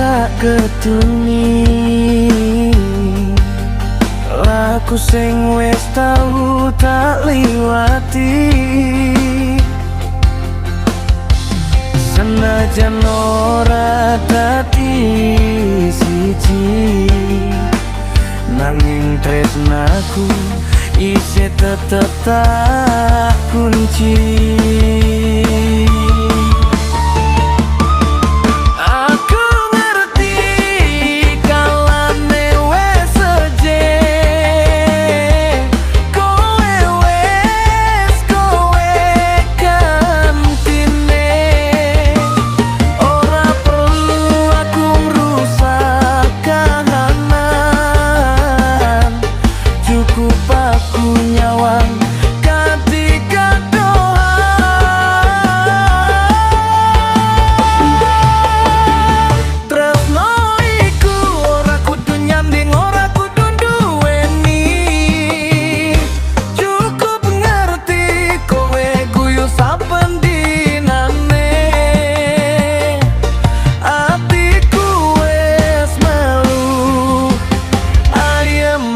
tak ketuni laku sing wis tau tak liwati. Senajan ora dadi siji, nanging tresnaku isih tetep tak kunci.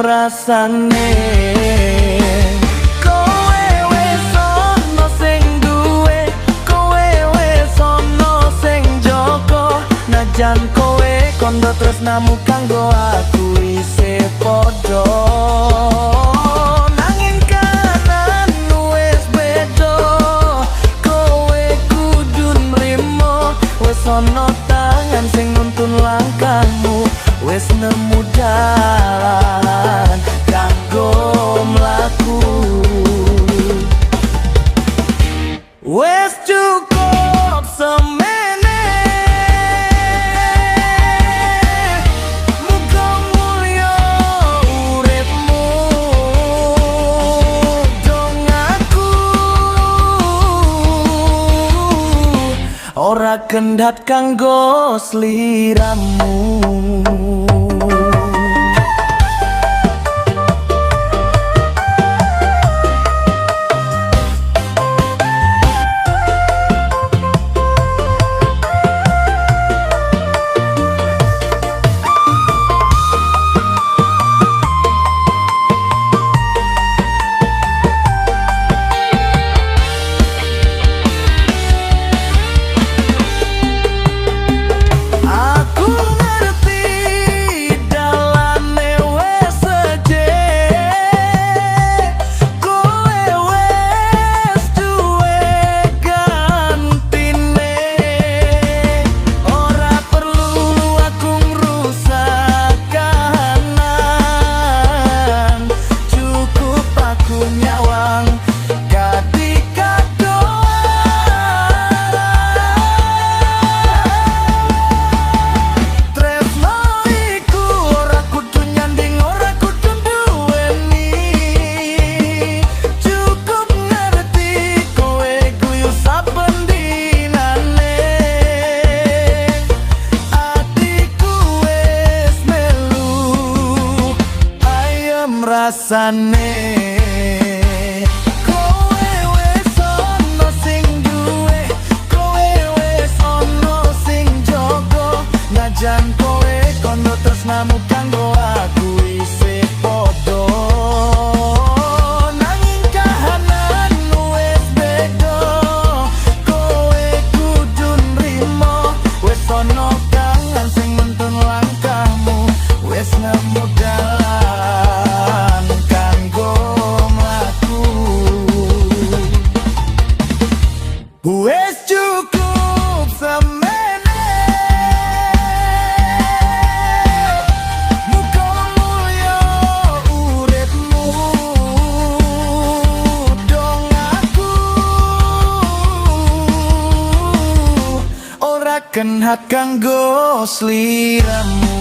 Rasane kowe wis ono sing duwe, kowe wis ono sing jaga. Najan kowe kondo tresnamu kanggo aku isih padha, nanging kanan wis beda. Kowe kudu nrimo, wis ono tangan sing nuntun langkahmu, wis nemu dalan kanggo mlaku. Wis cukup semene, muga mulya uripmu. Dong aku ora kendhat kanggo sliramu. Rasane kowe wis ono sing duwe, kowe wis ono sing jaga. Najan kowe kono tresnamu kanggo aku isih padha, nanging kahanan wis beda. Kowe kudu nrimo, wis ono tangan sing nuntun langkahmu, wis nemu dalan kanggo mlaku. Wis cukup semene, muga mulya uripmu. Dong aku ora kendhat kanggo sliramu.